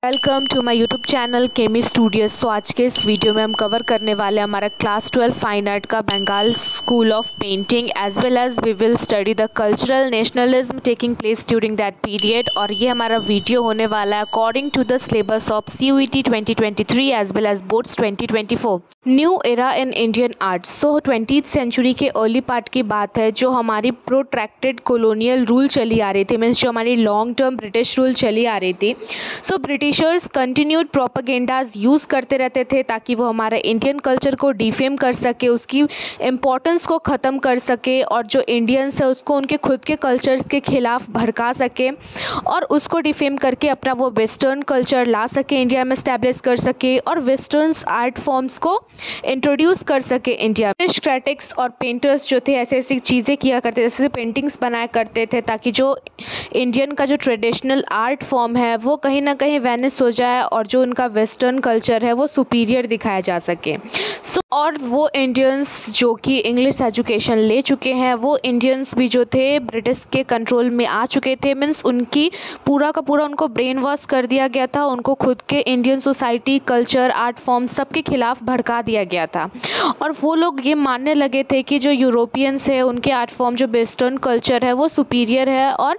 Welcome to my YouTube channel Chemi Studios. So आज के इस वीडियो में हम कवर करने वाले हैं हमारा क्लास 12 फाइन आर्ट का Bengal school of painting as well as we will study the cultural nationalism taking place during that period. और ये हमारा वीडियो होने वाला है according to the syllabus of CUET 2023 as well as boards 2024। New era in Indian art. So 20th century के early part की बात है, जो हमारी प्रोट्रैक्टेड कॉलोनियल रूल चली आ रही थी, मीन्स जो हमारी लॉन्ग टर्म ब्रिटिश रूल चली आ रही थी। सो ब्रिटिशर्स कंटिन्यूड प्रोपेगेंडाज यूज़ करते रहते थे ताकि वो हमारे इंडियन कल्चर को डिफेम कर सके, उसकी इम्पोर्टेंस को ख़त्म कर सके और जो इंडियंस है उसको उनके खुद के कल्चर्स के खिलाफ भड़का सके और उसको डिफेम करके अपना वो वेस्टर्न कल्चर ला सके, इंडिया में स्टैब्लिश कर सके और वेस्टर्न आर्ट फॉर्म्स को इंट्रोड्यूस कर सके इंडिया। ब्रिटिश क्रिटिक्स और पेंटर्स जो थे ऐसी ऐसी चीज़ें किया करते थे, जैसे पेंटिंग्स बनाया करते थे ताकि जो इंडियन का जो ट्रेडिशनल आर्ट फॉर्म है वो कहीं ना कहीं वेनिस हो जाए और जो उनका वेस्टर्न कल्चर है वो सुपीरियर दिखाया जा सके। और वो इंडियंस जो कि इंग्लिश एजुकेशन ले चुके हैं, वो इंडियंस भी जो थे ब्रिटिश के कंट्रोल में आ चुके थे, मीन्स उनकी पूरा का पूरा उनको ब्रेन वॉश कर दिया गया था, उनको खुद के Indian society culture art form सबके खिलाफ भड़का दिया गया था। और वो लोग ये मानने लगे थे कि जो यूरोपियंस है उनके आर्ट फॉर्म जो वेस्टर्न कल्चर है वो सुपीरियर है और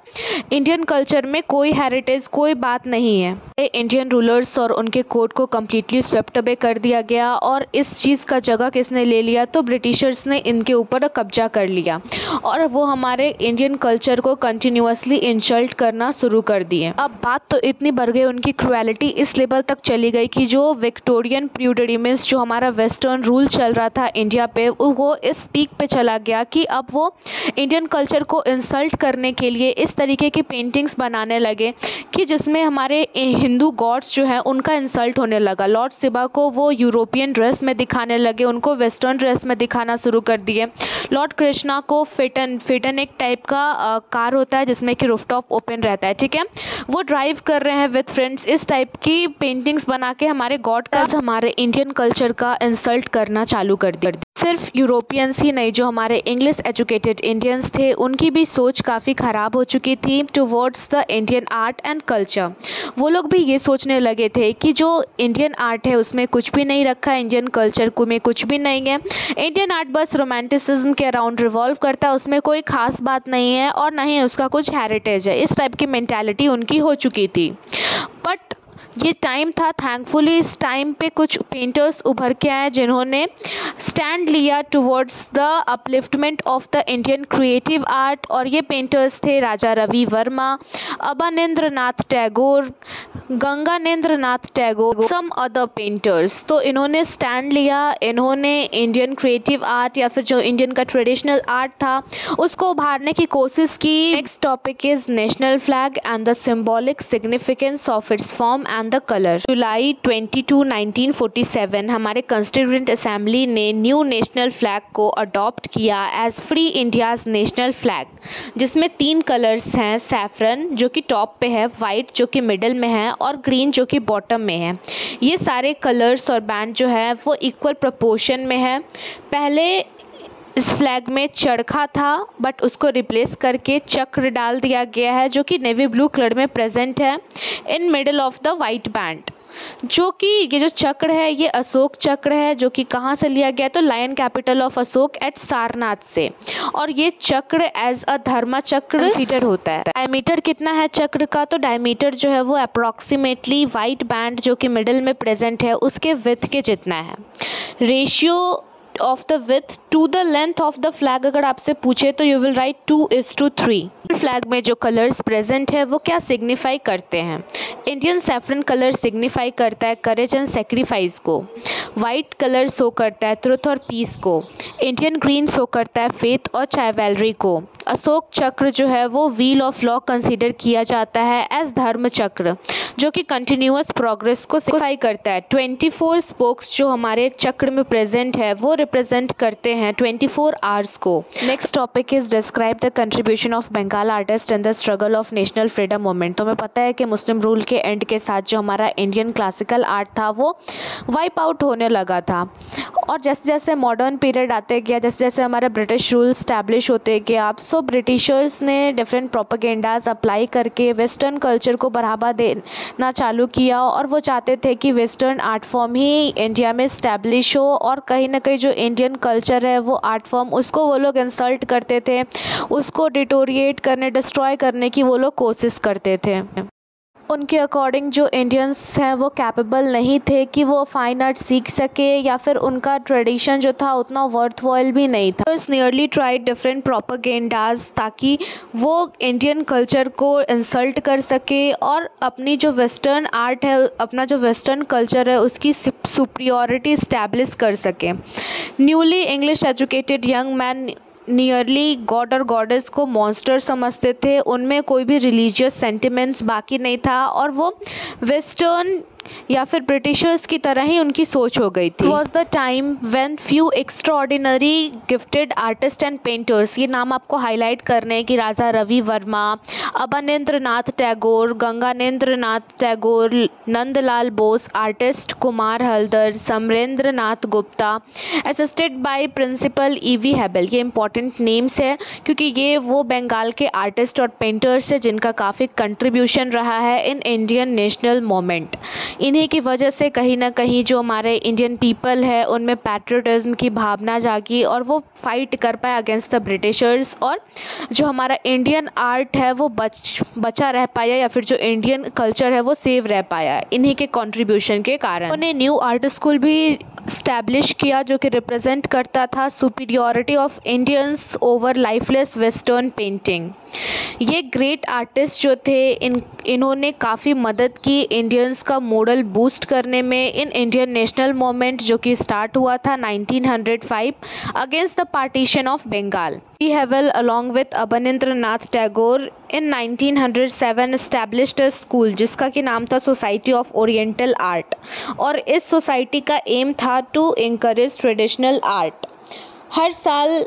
इंडियन कल्चर में कोई हेरिटेज कोई बात नहीं है। इंडियन रूलर्स और उनके कोड को कम्प्लीटली स्वेप्ट अवे कर दिया गया और इस चीज़ का जगह किसने ले लिया, तो ब्रिटिशर्स ने इनके ऊपर कब्जा कर लिया और वो हमारे इंडियन कल्चर को कंटिन्यूअसली इंसल्ट करना शुरू कर दिए। अब बात तो इतनी बढ़ गई, उनकी क्रुएलिटी इस लेवल तक चली गई कि जो विक्टोरियन पीरियड में जो हमारा वेस्टर्न रूल चल रहा था इंडिया पे, वो इस पीक पे चला गया कि अब वो इंडियन कल्चर को इंसल्ट करने के लिए इस तरीके की पेंटिंग्स बनाने लगे कि जिसमें हमारे हिंदू गॉड्स जो है उनका इंसल्ट होने लगा। लॉर्ड शिवा को वो यूरोपियन ड्रेस में दिखाने लगे, उनको वेस्टर्न ड्रेस में दिखाना शुरू कर दिए। लॉर्ड कृष्णा को फिटन एक टाइप का कार होता है जिसमें कि रूफटॉप ओपन रहता है, ठीक है, वो ड्राइव कर रहे हैं विद फ्रेंड्स। इस टाइप की पेंटिंग्स बना के हमारे गॉड का हमारे इंडियन कल्चर का इंसल्ट करना चालू कर दिया। सिर्फ यूरोपियंस ही नहीं, जो हमारे इंग्लिश एजुकेटेड इंडियंस थे उनकी भी सोच काफ़ी ख़राब हो चुकी थी towards the Indian art and culture. वो लोग भी ये सोचने लगे थे कि जो इंडियन आर्ट है उसमें कुछ भी नहीं रखा है, इंडियन कल्चर में कुछ भी नहीं है, इंडियन आर्ट बस रोमांटिसिज्म के अराउंड रिवॉल्व करता है, उसमें कोई ख़ास बात नहीं है और ना ही उसका कुछ हेरिटेज है। इस टाइप की मेंटालिटी उनकी हो चुकी थी। बट ये टाइम था, थैंकफुली इस टाइम पे कुछ पेंटर्स उभर के आए जिन्होंने स्टैंड लिया towards the upliftment of the Indian creative art. और ये पेंटर्स थे राजा Ravi Varma, Abanindra Nath Tagore, Gaganendra Nath Tagore, some other painters. तो इन्होंने स्टैंड लिया, इन्होंने इंडियन क्रिएटिव आर्ट या फिर जो इंडियन का ट्रेडिशनल आर्ट था उसको उभारने की कोशिश की। Next topic is national flag and the symbolic significance of its form and the colour. जुलाई 22, 1947 हमारे कॉन्स्टिट्यूएंट असेंबली ने न्यू नेशनल फ्लैग को अडॉप्ट किया as free India's national flag, जिसमें 3 कलर्स हैं, सैफरन जो कि टॉप पे है, वाइट जो कि मिडिल में है और ग्रीन जो कि बॉटम में है। ये सारे कलर्स और बैंड जो है वो इक्वल प्रोपोर्शन में है। पहले इस फ्लैग में चरखा था बट उसको रिप्लेस करके चक्र डाल दिया गया है जो कि नेवी ब्लू कलर में प्रेजेंट है in middle of the white band. जो कि ये जो चक्र है ये अशोक चक्र है, जो कि कहाँ से लिया गया, तो lion capital of Ashoka at Sarnath से। और ये चक्र एज अ धर्मा चक्र कंसीडर होता है। डायमीटर कितना है चक्र का, तो डायमीटर जो है वो अप्रॉक्सीमेटली वाइट बैंड जो कि मिडल में प्रेजेंट है उसके विड्थ के जितना है। Ratio of the with to the length of the flag अगर आपसे पूछे तो यू विल राइट 2:3। फ्लैग में जो कलर्स प्रेजेंट है वो क्या सिग्निफाई करते हैं। इंडियन सैफरन कलर सिग्निफाई करता है करेज एंड सेक्रीफाइस को, वाइट कलर शो करता है ट्रुथ और पीस को, इंडियन ग्रीन शो करता है फेथ और चाइवैलरी को। अशोक चक्र जो है वो व्हील ऑफ लॉ कंसीडर किया जाता है एज धर्म चक्र जो कि कंटिन्यूअस प्रोग्रेस को सिग्निफाई करता है। 24 स्पोक्स जो हमारे चक्र में प्रेजेंट है वो रिप्रेजेंट करते हैं 24 आवर्स को। Next topic is describe the contribution of Bengal artist in the struggle of national freedom movement. तो हमें पता है कि मुस्लिम रूल के एंड के साथ जो हमारा इंडियन क्लासिकल आर्ट था वो वाइप आउट होने लगा था और जैसे जैसे मॉडर्न पीरियड आते गया, जैसे जैसे हमारा ब्रिटिश रूल स्टैब्लिश होते गए आप, सो ब्रिटिशर्स ने डिफरेंट प्रोपेगेंडाज अप्लाई करके वेस्टर्न कल्चर को बढ़ावा देना चालू किया और वो चाहते थे कि वेस्टर्न आर्ट फॉर्म ही इंडिया में इस्टेब्लिश हो और कहीं ना कहीं जो इंडियन कल्चर है वो आर्ट फॉर्म उसको वो लोग इंसल्ट करते थे, उसको डिटोरिएट करने डिस्ट्रॉय करने की वो लोग कोशिश करते थे। उनके अकॉर्डिंग जो इंडियंस हैं वो कैपेबल नहीं थे कि वो फाइन आर्ट सीख सके या फिर उनका ट्रेडिशन जो था उतना वर्थवॉल भी नहीं था। इट्स नियरली ट्राइड डिफरेंट प्रोपेगेंडाज ताकि वो इंडियन कल्चर को इंसल्ट कर सके और अपनी जो वेस्टर्न आर्ट है, अपना जो वेस्टर्न कल्चर है उसकी सुपीरियॉरिटी इस्टेब्लिश कर सके। Newly English educated young man nearly God और गॉडेस को मॉन्स्टर समझते थे, उनमें कोई भी रिलीजियस सेंटिमेंट्स बाकी नहीं था और वो वेस्टर्न या फिर ब्रिटिशर्स की तरह ही उनकी सोच हो गई थी। Was the time when few extraordinary gifted artist and painters, ये नाम आपको हाईलाइट करने हैं कि Raja Ravi Varma, Abanindra Nath Tagore, Gaganendra Nath Tagore, Nandalal Bose, artist Kumar Haldar, Samarendra Nath Gupta, assisted by principal EV Havell. ये इंपॉर्टेंट नेम्स है क्योंकि ये वो बंगाल के आर्टिस्ट और पेंटर्स है जिनका काफ़ी कंट्रीब्यूशन रहा है इन इंडियन नेशनल मोमेंट। इन्हीं की वजह से कहीं ना कहीं जो हमारे इंडियन पीपल है उनमें पैट्रियटिज्म की भावना जागी और वो फाइट कर पाए अगेंस्ट द ब्रिटिशर्स और जो हमारा इंडियन आर्ट है वो बचा रह पाया या फिर जो इंडियन कल्चर है वो सेव रह पाया इन्हीं के कंट्रीब्यूशन के कारण। उन्हें न्यू आर्ट स्कूल भी स्टैब्लिश किया जो कि रिप्रेजेंट करता था superiority of Indians over lifeless western painting. ये ग्रेट आर्टिस्ट जो थे इन्होंने काफ़ी मदद की इंडियंस का मॉडल बूस्ट करने में इन इंडियन नेशनल मूवमेंट जो कि स्टार्ट हुआ था 1905 against the partition of Bengal. V Havell along with Abanindra Nath Tagore in 1907 established a school जिसका कि नाम था सोसाइटी ऑफ ओरिएंटल आर्ट और इस सोसाइटी का एम था टू इंकरेज ट्रेडिशनल आर्ट। हर साल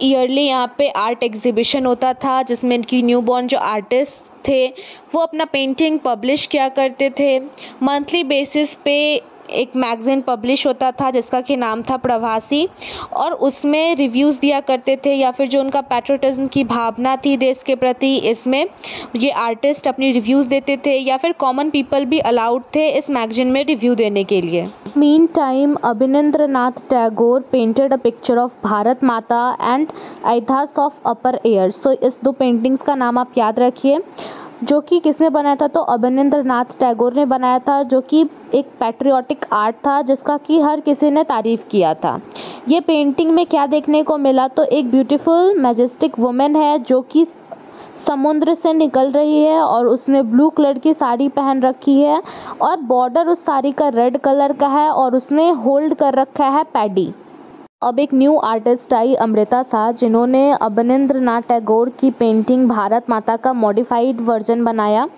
ईयरली यहाँ पे आर्ट एग्जीबिशन होता था जिसमें इनकी न्यूबॉर्न जो आर्टिस्ट थे वो अपना पेंटिंग पब्लिश किया करते थे। मंथली बेसिस पे एक मैगज़ीन पब्लिश होता था जिसका कि नाम था प्रवासी और उसमें रिव्यूज़ दिया करते थे या फिर जो उनका पैट्रियटिज्म की भावना थी देश के प्रति इसमें ये आर्टिस्ट अपनी रिव्यूज़ देते थे या फिर कॉमन पीपल भी अलाउड थे इस मैगज़ीन में रिव्यू देने के लिए। Mean time Avanindra Nath Tagore painted a picture of Bharat माता एंड आइथास ऑफ अपर एयर। सो इस दो पेंटिंग्स का नाम आप याद रखिए जो कि किसने बनाया था, तो अवनींद्र नाथ टैगोर ने बनाया था जो कि एक पैट्रियोटिक आर्ट था जिसका कि हर किसी ने तारीफ़ किया था। ये पेंटिंग में क्या देखने को मिला, तो एक ब्यूटीफुल मैजेस्टिक वुमेन है जो कि समुद्र से निकल रही है और उसने ब्लू कलर की साड़ी पहन रखी है और बॉर्डर उस साड़ी का रेड कलर का है और उसने होल्ड कर रखा है पैडी। अब एक new artist I Amrita Shah जिन्होंने अवनींद्र नाथ टैगोर की पेंटिंग भारत माता का मॉडिफाइड वर्जन बनाया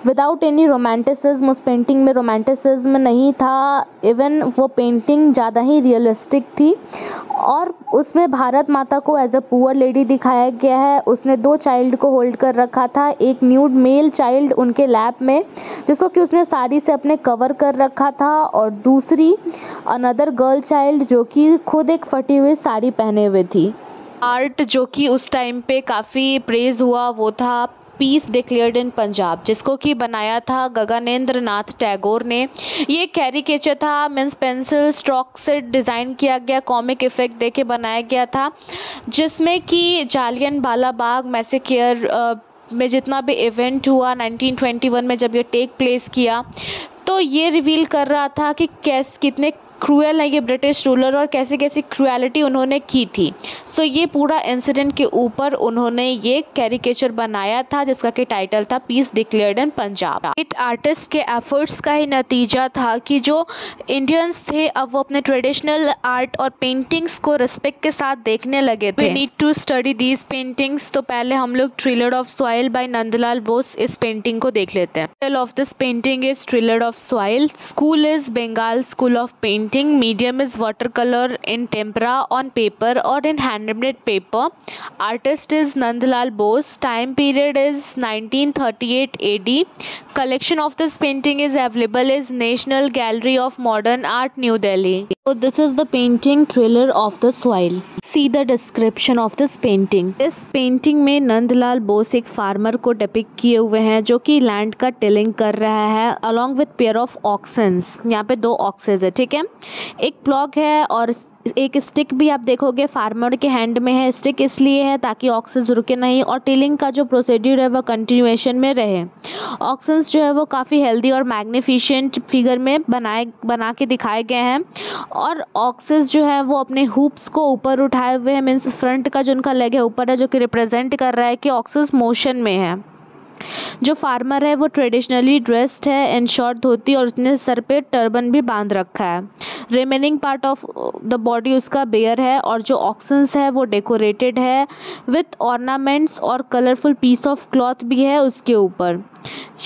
विदाउट एनी रोमांटिसिज्म। उस पेंटिंग में रोमांटिसिज्म नहीं था, इवन वो पेंटिंग ज़्यादा ही रियलिस्टिक थी और उसमें भारत माता को एज अ पुअर लेडी दिखाया गया है। उसने दो चाइल्ड को होल्ड कर रखा था, एक न्यूड मेल चाइल्ड उनके लैप में जिसको कि उसने साड़ी से अपने कवर कर रखा था और दूसरी अनदर गर्ल चाइल्ड जो कि खुद एक फटी हुई साड़ी पहने हुए थी। आर्ट जो कि उस टाइम पे काफ़ी प्रेज हुआ वो था पीस डिक्लेयर्ड इन पंजाब जिसको कि बनाया था गगनेंद्र नाथ टैगोर ने। ये कैरिकेचर था, मीन्स पेंसिल स्ट्रोक से डिज़ाइन किया गया, कॉमिक इफेक्ट देके बनाया गया था जिसमें कि जालियनवाला बाग मैसेकेयर में जितना भी इवेंट हुआ 1921 में जब ये टेक प्लेस किया तो ये रिवील कर रहा था कि कितने क्रूएल है ये ब्रिटिश रूलर और कैसे कैसी क्रूएलिटी उन्होंने की थी। सो ये पूरा इंसिडेंट के ऊपर उन्होंने ये कैरिकेचर बनाया था जिसका कि टाइटल था peace declared in Punjab. It artist के एफर्ट्स का ही नतीजा था कि जो इंडियंस थे अब वो अपने ट्रेडिशनल आर्ट और पेंटिंग्स को रिस्पेक्ट के साथ देखने लगे थे। We need to study these paintings. तो पहले हम लोग tillers of soil by Nandalal Bose इस पेंटिंग को देख लेते हैं। Title of this painting is tillers of soil. School is Bengal school of painting painting. Medium is watercolor in tempera on paper or in handmade paper. Artist is Nandlal Bose. Time period is 1938 AD. Collection of this painting is available is National Gallery of Modern Art, New Delhi. So this is the painting Thriller of the Soil. See the description of this painting. इस painting में नंदलाल बोस एक farmer को depict किए हुए हैं जो कि land का टिलिंग कर रहा है अलॉन्ग विथ पेयर ऑफ ऑक्सन्स. यहाँ पे 2 ऑक्सेस है, ठीक है. एक प्लॉग है और एक स्टिक भी आप देखोगे फार्मर के हैंड में है. स्टिक इसलिए है ताकि ऑक्सेस रुके नहीं और टिलिंग का जो प्रोसीड्यूर है वो कंटिन्यूएशन में रहे. ऑक्सन्स जो है वो काफ़ी हेल्दी और मैग्निफिशेंट फिगर में बना के दिखाए गए हैं और ऑक्सेस जो है वो अपने हुप्स को ऊपर उठाए हुए हैं. मीन्स फ्रंट का जो उनका लेग है ऊपर है, जो कि रिप्रेजेंट कर रहा है कि ऑक्सेस मोशन में है. जो फार्मर है वो ट्रेडिशनली ड्रेस्ड है इन शॉर्ट धोती और उसने सर पे टर्बन भी बांध रखा है. Remaining part of the body उसका बेयर है और जो ऑक्सन्स है वो डेकोरेटेड है विथ ऑर्नामेंट्स और कलरफुल पीस ऑफ क्लॉथ भी है उसके ऊपर.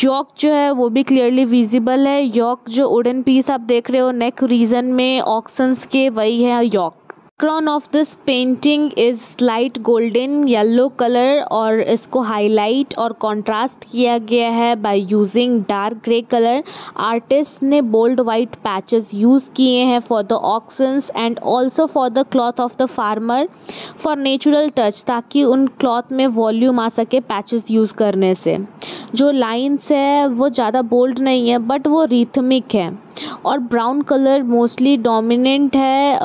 यॉक जो है वो भी क्लियरली विजिबल है. यॉक जो वुडन पीस आप देख रहे हो नेक रीजन में ऑक्सन्स के, वही है yoke. Background of this painting is light golden yellow colour और इसको हाईलाइट और कंट्रास्ट किया गया है by using dark grey colour. Artist ने बोल्ड वाइट पैचेस यूज़ किए हैं for the oxens and also for the cloth of the farmer for natural touch, ताकि उन क्लॉथ में वॉल्यूम आ सके पैचेस यूज़ करने से. जो लाइन्स है वो ज़्यादा बोल्ड नहीं है बट वो रिथमिक है और ब्राउन कलर मोस्टली डोमिनेंट है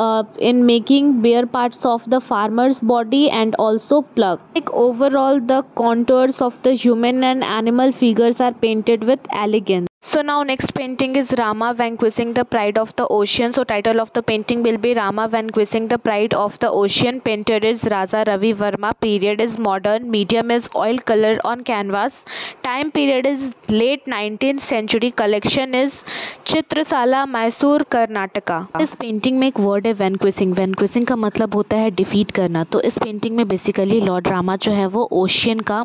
in making bare parts of the farmer's body and also plug. Like overall the contours of the human and animal figures are painted with elegance. So now next painting is Rama Vanquishing the Pride of the Ocean. So title of the painting will be Rama Vanquishing the Pride of the Ocean. Painter is Raja Ravi Verma. Period is modern. Medium is oil color on canvas. Time period is late 19th century. Collection is Chitrashala Mysore Karnataka. इस painting में एक word है वैनक्विशिंग. वैनक्विशिंग का मतलब होता है defeat करना. तो इस पेंटिंग में बेसिकली लॉर्ड रामा जो है वो ओशियन का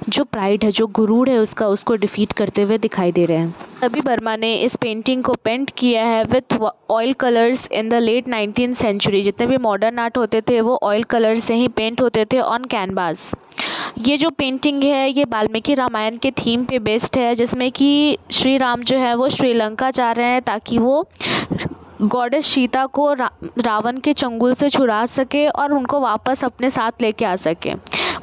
जो प्राइड है, जो गुरूर है उसको डिफीट करते हुए दिखाई दे रहे हैं. रवि वर्मा ने इस पेंटिंग को पेंट किया है with oil colours in the late 19th century. जितने भी मॉडर्न आर्ट होते थे वो ऑयल कलर से ही पेंट होते थे ऑन कैनवास. ये जो पेंटिंग है ये वाल्मीकि रामायण के थीम पे बेस्ड है, जिसमें कि श्री राम जो है वो श्रीलंका जा रहे हैं ताकि वो गॉडेस सीता को रावण के चंगुल से छुड़ा सके और उनको वापस अपने साथ लेके आ सके.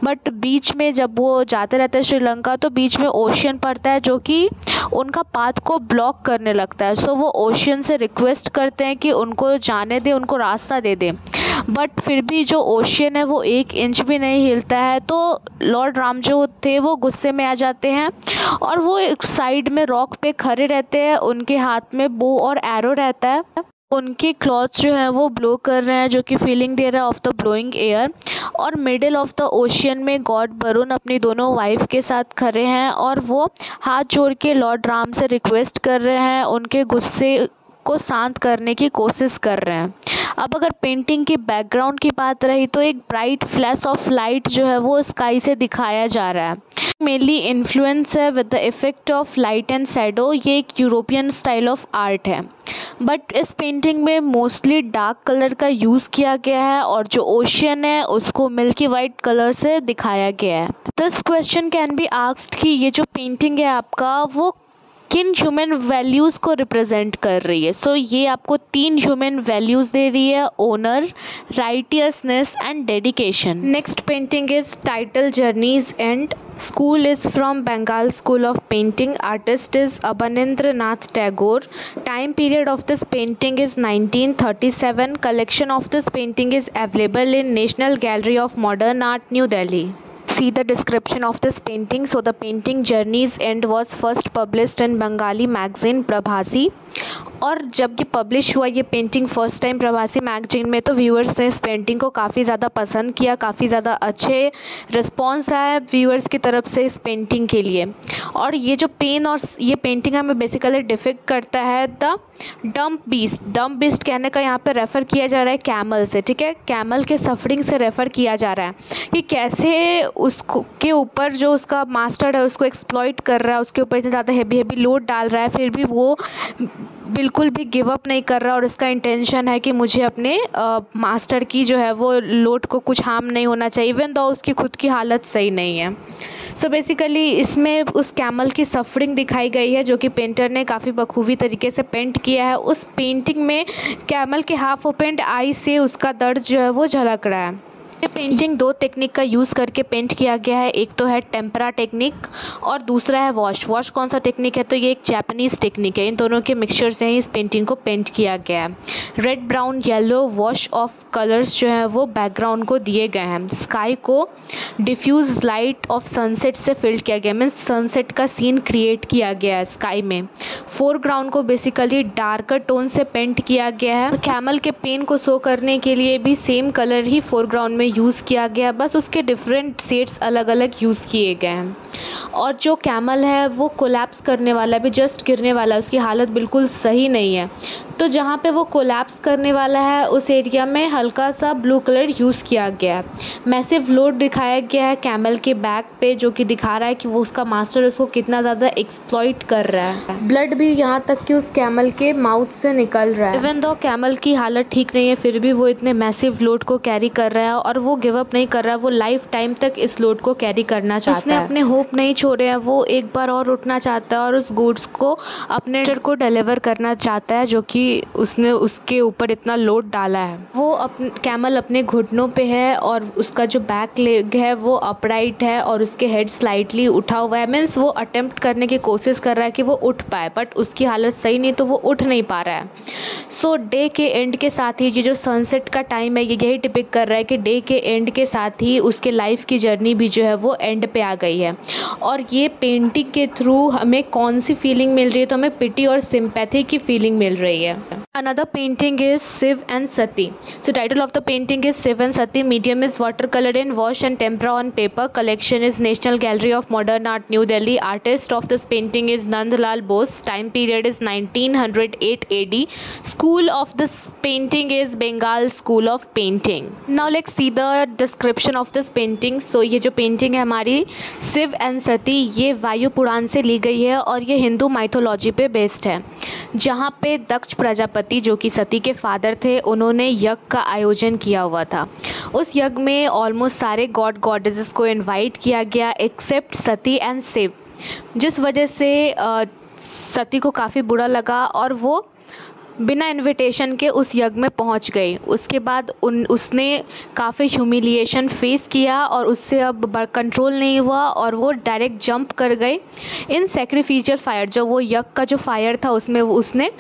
बट बीच में जब वो जाते रहते हैं श्रीलंका तो बीच में ओशियन पड़ता है जो कि उनका पाथ को ब्लॉक करने लगता है. सो वो ओशियन से रिक्वेस्ट करते हैं कि उनको जाने दे, उनको रास्ता दे दे. बट फिर भी जो ओशियन है वो 1 इंच भी नहीं हिलता है. तो लॉर्ड राम जो थे वो गुस्से में आ जाते हैं और वो एक साइड में रॉक पे खड़े रहते हैं. उनके हाथ में बो और एरो रहता है. उनके क्लॉथ्स जो है वो ब्लो कर रहे हैं जो कि फीलिंग दे रहा है ऑफ द ब्लोइंग एयर. और मिडिल ऑफ द ओशियन में गॉड वरुण अपनी दोनों वाइफ के साथ खड़े हैं और वो हाथ जोड़ के लॉर्ड राम से रिक्वेस्ट कर रहे हैं, उनके गुस्से को शांत करने की कोशिश कर रहे हैं. अब अगर पेंटिंग की बैकग्राउंड की बात रही तो एक ब्राइट फ्लैश ऑफ लाइट जो है वो स्काई से दिखाया जा रहा है. मेनली इन्फ्लुएंस है with the effect of light and shadow. ये एक यूरोपियन स्टाइल ऑफ आर्ट है बट इस पेंटिंग में मोस्टली डार्क कलर का यूज़ किया गया है और जो ओशियन है उसको मिल्की वाइट कलर से दिखाया गया है. This question can be asked कि ये जो पेंटिंग है आपका वो किन ह्यूमन वैल्यूज़ को रिप्रेजेंट कर रही है. सो ये आपको 3 ह्यूमन वैल्यूज़ दे रही है: owner, righteousness and dedication. Next painting is title journeys and. School is from Bengal School of Painting. Artist is Abanindranath Tagore. Time period of this painting is 1937. Collection of this painting is available in National Gallery of Modern Art, New Delhi. See the description of this painting. So the painting Journey's End was first published in Bengali magazine Prabhasi. और जब ये publish हुआ ये painting first time प्रवासी magazine में तो viewers ने इस पेंटिंग को काफ़ी ज़्यादा पसंद किया. काफ़ी ज़्यादा अच्छे रिस्पॉन्स आया व्यूअर्स की तरफ से इस पेंटिंग के लिए. और ये जो पेन और ये पेंटिंग हमें बेसिकली डिफिक्ट करता है the dumb beast. Dumb beast कहने का यहाँ पे रेफ़र किया जा रहा है कैमल से. ठीक है, कैमल के सफरिंग से रेफ़र किया जा रहा है कि कैसे उसको के ऊपर जो उसका मास्टर है उसको एक्सप्लॉइट कर रहा है, उसके ऊपर इतना ज़्यादा हैवी लोड डाल रहा है, फिर भी वो बिल्कुल भी गिव अप नहीं कर रहा और उसका इंटेंशन है कि मुझे अपने मास्टर की जो है वो लोड को कुछ हार्म नहीं होना चाहिए, इवन दो उसकी खुद की हालत सही नहीं है। सो बेसिकली इसमें उस कैमल की सफरिंग दिखाई गई है जो कि पेंटर ने काफ़ी बखूबी तरीके से पेंट किया है। उस पेंटिंग में कैमल के हाफ ओपेंड आई से उसका दर्द जो है वो झलक रहा है। ये पेंटिंग दो टेक्निक का यूज़ करके पेंट किया गया है। एक तो है टेम्परा टेक्निक और दूसरा है वॉश। वॉश कौन सा टेक्निक है, तो ये एक जापानीज़ टेक्निक है। इन दोनों के मिक्सचर से ही इस पेंटिंग को पेंट किया गया है। Red, brown, yellow wash off colours जो है वो बैकग्राउंड को दिए गए हैं। स्काई को डिफ्यूज़ लाइट ऑफ सनसेट से फिल्ड किया गया, मीन्स सनसेट का सीन क्रिएट किया गया है स्काई में। फोरग्राउंड को बेसिकली डार्कर टोन से पेंट किया गया है। कैमल के पेन को शो करने के लिए भी सेम कलर ही फोरग्राउंड में यूज़ किया गया, बस उसके डिफरेंट शेड्स अलग अलग यूज़ किए गए हैं। और जो कैमल है वो कोलैप्स करने वाला है, भी जस्ट गिरने वाला है, उसकी हालत बिल्कुल सही नहीं है। तो जहाँ पे वो कोलैप्स करने वाला है उस एरिया में हल्का सा ब्लू कलर यूज़ किया गया है। मैसिव लोड दिखाया गया है कैमल के बैक पे, जो कि दिखा रहा है कि वो उसका मास्टर उसको कितना ज़्यादा एक्सप्लॉइट कर रहा है। ब्लड भी यहाँ तक कि उस कैमल के माउथ से निकल रहा है। इवन दो कैमल की हालत ठीक नहीं है फिर भी वो इतने मैसिव लोड को कैरी कर रहा है और वो गिव अप नहीं कर रहा है। वो लाइफ टाइम तक इस लोड को कैरी करना चाहता है। उसने अपने होप नहीं छोड़े हैं, वो एक बार और उठना चाहता है और उस गुड्स को अपने को डिलीवर करना चाहता है जो कि उसने उसके ऊपर इतना लोड डाला है। वो कैमल अपने घुटनों पे है और उसका जो बैक लेग है वो अपराइट है और उसके हेड स्लाइटली उठा हुआ है, मीन्स वो अटेम्प्ट करने की कोशिश कर रहा है कि वो उठ पाए, बट उसकी हालत सही नहीं तो वो उठ नहीं पा रहा है। सो डे के एंड के साथ ही ये जो सनसेट का टाइम है ये यही डिपिक्ट कर रहा है कि डे के एंड के साथ ही उसके लाइफ की जर्नी भी जो है वो एंड पे आ गई है। और ये पेंटिंग के थ्रू हमें कौन सी फीलिंग मिल रही है, तो हमें पिटी और सिंपैथी की फीलिंग मिल रही है। Another painting is Shiv and Sati. So title of the painting is Shiv and Sati. Medium is watercolor in wash and tempera on paper. Collection is National Gallery of Modern Art, New Delhi. Artist of this painting is Nandlal Bose. Time period is 1908 AD. School of this painting is Bengal School of Painting. Now let's see the description of this painting. So ये जो painting है हमारी Shiv and Sati, ये वायु पुराण से ली गई है और ये हिंदू माइथोलॉजी पे बेस्ड है, जहाँ पे दक्ष प्रजापति जो कि सती के फादर थे उन्होंने यज्ञ का आयोजन किया हुआ था। उस यज्ञ में ऑलमोस्ट सारे गॉड गॉडेसेस को इनवाइट किया गया एक्सेप्ट सती एंड शिव, जिस वजह से सती को काफ़ी बुरा लगा और वो बिना इनविटेशन के उस यज्ञ में पहुंच गई। उसके बाद उसने काफ़ी ह्यूमिलिएशन फेस किया और उससे अब कंट्रोल नहीं हुआ और वो डायरेक्ट जंप कर गई इन सैक्रिफिशियल फायर। जो वो यज्ञ का जो फायर था उसमें उसने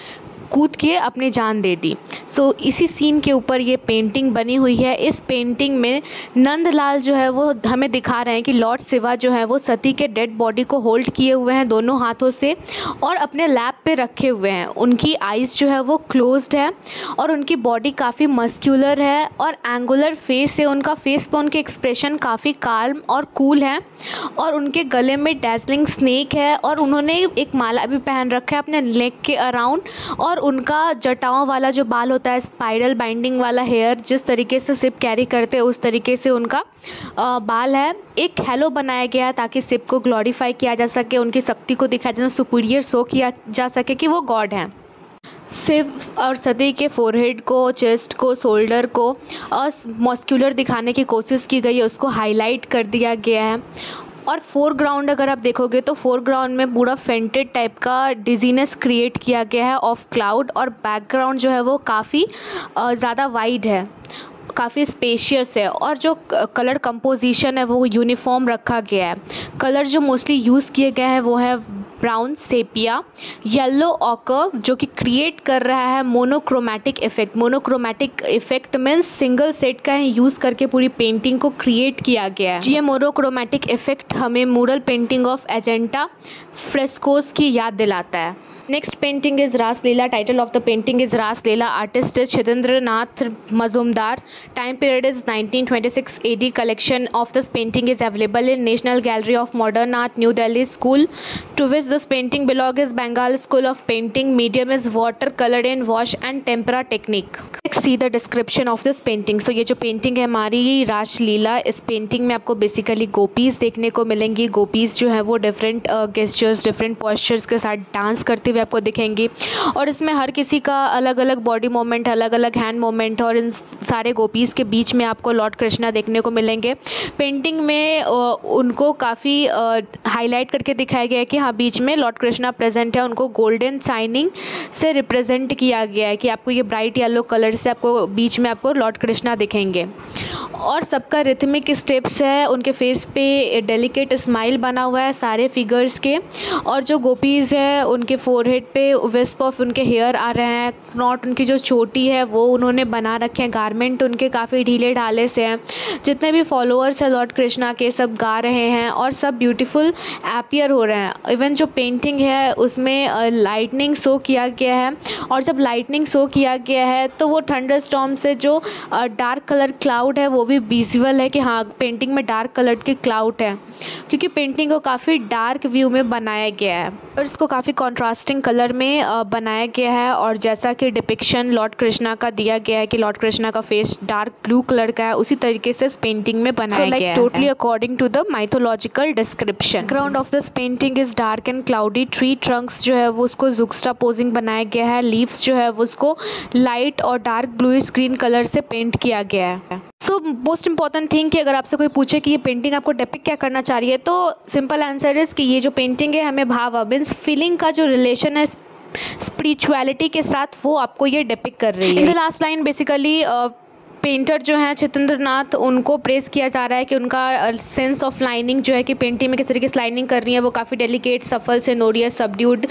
कूद के अपनी जान दे दी। सो इसी सीन के ऊपर ये पेंटिंग बनी हुई है। इस पेंटिंग में नंदलाल जो है वो हमें दिखा रहे हैं कि लॉर्ड शिवा जो है वो सती के डेड बॉडी को होल्ड किए हुए हैं दोनों हाथों से और अपने लैप पे रखे हुए हैं। उनकी आइज़ जो है वो क्लोज्ड है और उनकी बॉडी काफ़ी मस्क्यूलर है और एंगुलर फेस है। उनका फेस पर उनके एक्सप्रेशन काफ़ी काल्म और कूल है और उनके गले में डैजलिंग स्नेक है और उन्होंने एक माला भी पहन रखा है अपने नेक के अराउंड और उनका जटाओं वाला जो बाल होता है स्पाइरल बाइंडिंग वाला हेयर जिस तरीके से शिव कैरी करते हैं उस तरीके से उनका बाल है। एक हैलो बनाया गया है ताकि शिव को ग्लोरीफाई किया जा सके, उनकी शक्ति को दिखाया जा, सुपीरियर शो किया जा सके कि वो गॉड हैं। शिव और सती के फोरहेड को, चेस्ट को, शोल्डर को मस्क्यूलर दिखाने की कोशिश की गई है, उसको हाईलाइट कर दिया गया है। और फोरग्राउंड अगर आप देखोगे तो फोरग्राउंड में पूरा फेंटेड टाइप का डिजीनेस क्रिएट किया गया है ऑफ क्लाउड और बैकग्राउंड जो है वो काफ़ी ज़्यादा वाइड है, काफ़ी स्पेशियस है और जो कलर कंपोजिशन है वो यूनिफॉर्म रखा गया है। कलर जो मोस्टली यूज़ किए गए हैं वो है ब्राउन, सेपिया, येलो ऑकर जो कि क्रिएट कर रहा है monochromatic effect. Monochromatic effect means single set का यूज़ करके पूरी पेंटिंग को क्रिएट किया गया है। ये मोनोक्रोमैटिक इफेक्ट हमें mural painting of agenda frescoes की याद दिलाता है। Next painting is Ras Leela. Title of the painting is Ras Leela. Artist is Chitendra Nath Mazumdar. Time period is 1926 AD. Collection of this painting is available in National Gallery of Modern Art, New Delhi. School to which this painting belongs is Bengal School of Painting. Medium is watercolor in wash and tempera technique. See the description of this painting. So ये जो painting है हमारी रासलीला, इस painting में आपको basically gopis देखने को मिलेंगी। गोपीज़ जो है वो डिफरेंट गेस्चर्स, डिफरेंट पोस्चर्स के साथ डांस करते हुए आपको दिखेंगी और इसमें हर किसी का अलग अलग बॉडी मूवमेंट, अलग अलग हैंड मूवमेंट और इन सारे गोपीज़ के बीच में आपको लॉर्ड कृष्णा देखने को मिलेंगे। पेंटिंग में उनको काफ़ी हाईलाइट करके दिखाया गया है कि हाँ बीच में लॉर्ड कृष्णा प्रेजेंट है। उनको गोल्डन शाइनिंग से रिप्रेजेंट किया गया है कि आपको ये ब्राइट येलो कलर से आपको बीच में आपको लॉर्ड कृष्णा दिखेंगे और सबका रिथमिक स्टेप्स है। उनके फेस पे डेलिकेट स्माइल बना हुआ है सारे फिगर्स के और जो गोपीज़ है उनके फोरहेड पे विस्प ऑफ उनके हेयर आ रहे हैं। नॉट उनकी जो चोटी है वो उन्होंने बना रखे हैं। गारमेंट उनके काफ़ी ढीले ढाले से हैं। जितने भी फॉलोअर्स हैं लॉर्ड कृष्णा के सब गा रहे हैं और सब ब्यूटीफुल अपीयर हो रहे हैं। इवन जो पेंटिंग है उसमें लाइटनिंग शो किया गया है और जब लाइटनिंग शो किया गया है तो वो थंडरस्टॉर्म से जो डार्क कलर क्लाउड है वो भी विजुअल है कि हाँ पेंटिंग में डार्क कलर के क्लाउड है, क्योंकि पेंटिंग को काफ़ी डार्क व्यू में बनाया गया है और इसको काफ़ी कॉन्ट्रास्टिंग कलर में बनाया गया है। और जैसा कि डिपिक्शन लॉर्ड कृष्णा का दिया गया है कि लॉर्ड कृष्णा का फेस डार्क ब्लू कलर का है, उसी तरीके से इस पेंटिंग में बनाया गया है totally according to the mythological description. Ground of this painting is dark and cloudy. Tree trunks जो है वो उसको जुक्स्टा पोजिंग बनाया गया है। लीव्स जो है वो उसको लाइट और डार्क ब्लूइश ग्रीन कलर से पेंट किया गया है। सो मोस्ट इंपॉर्टेंट थिंग कि अगर आपसे कोई पूछे कि ये पेंटिंग आपको डिपिक्ट क्या करना चाह रही है तो सिंपल आंसर इज़ कि ये जो पेंटिंग है हमें भाव मीन्स फीलिंग का जो रिलेशन है स्पिरिचुअलिटी के साथ वो आपको ये डिपिक्ट कर रही है। In the last line basically painter जो हैं चितेंद्र नाथ, उनको प्रेस किया जा रहा है कि उनका सेंस ऑफ लाइनिंग जो है कि पेंटिंग में किस तरीके से लाइनिंग कर रही है वो काफ़ी डेलिकेट, सफल, सेनोरियस, सबड्यूड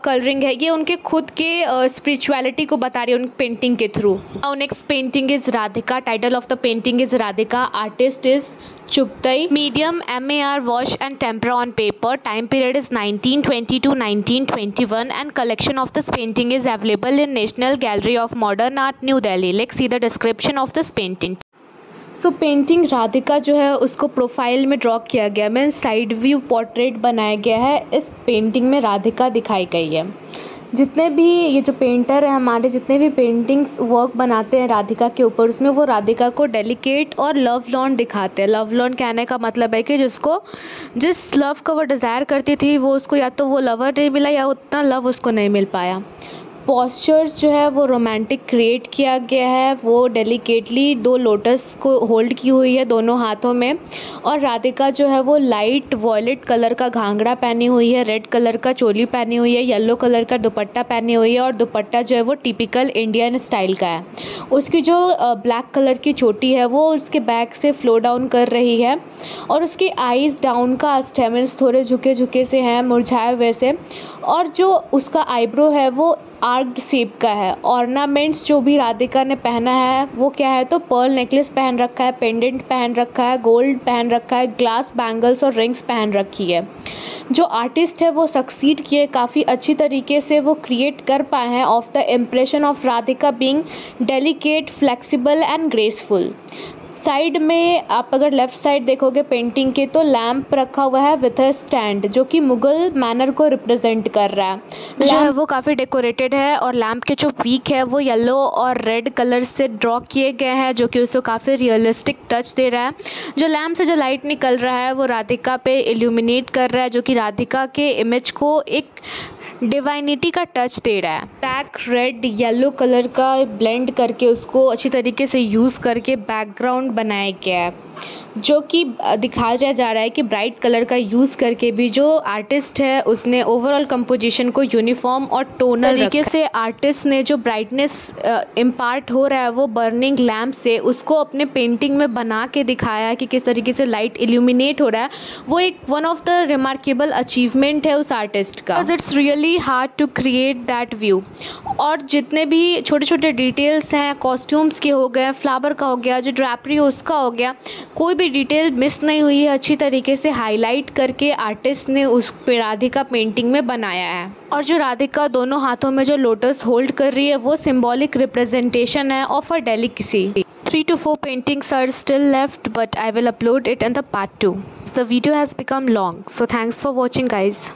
कलरिंग है। ये उनके खुद के स्पिरिचुअलिटी को बता रही है उन पेंटिंग के थ्रू। और next painting is Radhika. Title of the painting is Radhika. Artist is Chugtai. Medium MAR wash and tempera on paper. Time period is 1920 to 1921 and collection of this painting is available in National Gallery of Modern Art, New Delhi. Let's see the description of this painting. So painting Radhika जो है उसको profile में draw किया गया, mean side view portrait बनाया गया है। इस पेंटिंग में राधिका दिखाई गई है। जितने भी ये जो पेंटर है हमारे, जितने भी पेंटिंग्स वर्क बनाते हैं राधिका के ऊपर, उसमें वो राधिका को डेलिकेट और लव लॉन्ड दिखाते हैं। लव लॉन्ड कहने का मतलब है कि जिस लव का वो डिज़ायर करती थी वो उसको या तो वो लवर नहीं मिला या उतना लव उसको नहीं मिल पाया। पोस्चर्स जो है वो रोमांटिक क्रिएट किया गया है। वो डेलिकेटली दो लोटस को होल्ड की हुई है दोनों हाथों में और राधिका जो है वो लाइट वॉयलेट कलर का घाघरा पहनी हुई है, रेड कलर का चोली पहनी हुई है, येलो कलर का दुपट्टा पहनी हुई है और दुपट्टा जो है वो टिपिकल इंडियन स्टाइल का है। उसकी जो ब्लैक कलर की चोटी है वो उसके बैक से फ्लो डाउन कर रही है और उसकी आईज डाउन का स्टेमन्स थोड़े झुके झुके से हैं, मुरझाए हुए से, और जो उसका आईब्रो है वो आर्क्ड शेप का है। ऑर्नामेंट्स जो भी राधिका ने पहना है वो क्या है तो पर्ल नेकलेस पहन रखा है, पेंडेंट पहन रखा है, गोल्ड पहन रखा है, ग्लास बैंगल्स और रिंग्स पहन रखी है। जो आर्टिस्ट है वो सक्सीड किए, काफ़ी अच्छी तरीके से वो क्रिएट कर पाए हैं of the impression of Radhika being delicate, flexible and graceful. Side में आप अगर लेफ़्ट साइड देखोगे पेंटिंग के तो लैम्प रखा हुआ है विथ अ स्टैंड जो कि मुगल मैनर को रिप्रेजेंट कर रहा है। जो है वो काफ़ी डेकोरेटेड है और लैम्प के जो पीक है वो येलो और रेड कलर से ड्रॉ किए गए हैं जो कि उसको काफ़ी रियलिस्टिक टच दे रहा है। जो लैम्प से जो लाइट निकल रहा है वो राधिका पे इल्यूमिनेट कर रहा है जो कि राधिका के इमेज को एक डिवाइनिटी का टच दे रहा है। ब्लैक, रेड, येलो कलर का ब्लेंड करके उसको अच्छी तरीके से यूज़ करके बैकग्राउंड बनाया गया है जो कि दिखाया जा रहा है कि ब्राइट कलर का यूज़ करके भी जो आर्टिस्ट है उसने ओवरऑल कंपोजिशन को यूनिफॉर्म और टोनल तरीके से आर्टिस्ट ने जो ब्राइटनेस इम्पार्ट हो रहा है वो बर्निंग लैम्प से उसको अपने पेंटिंग में बना के दिखाया है कि किस तरीके से लाइट इल्यूमिनेट हो रहा है। वो एक one of the remarkable achievement है उस आर्टिस्ट का। It's really hard to create that view. और जितने भी छोटे छोटे डिटेल्स हैं, कॉस्ट्यूम्स के हो गए, फ्लावर का हो गया, जो ड्रैपरी उसका हो गया, कोई भी डिटेल मिस नहीं हुई है। अच्छी तरीके से हाईलाइट करके आर्टिस्ट ने उस राधिका पेंटिंग में बनाया है। और जो राधिका दोनों हाथों में जो लोटस होल्ड कर रही है वो सिंबॉलिक रिप्रेजेंटेशन है of a delicacy. 3 to 4 paintings are still left, but I will upload it in the part 2. The video has become long, so thanks for watching guys.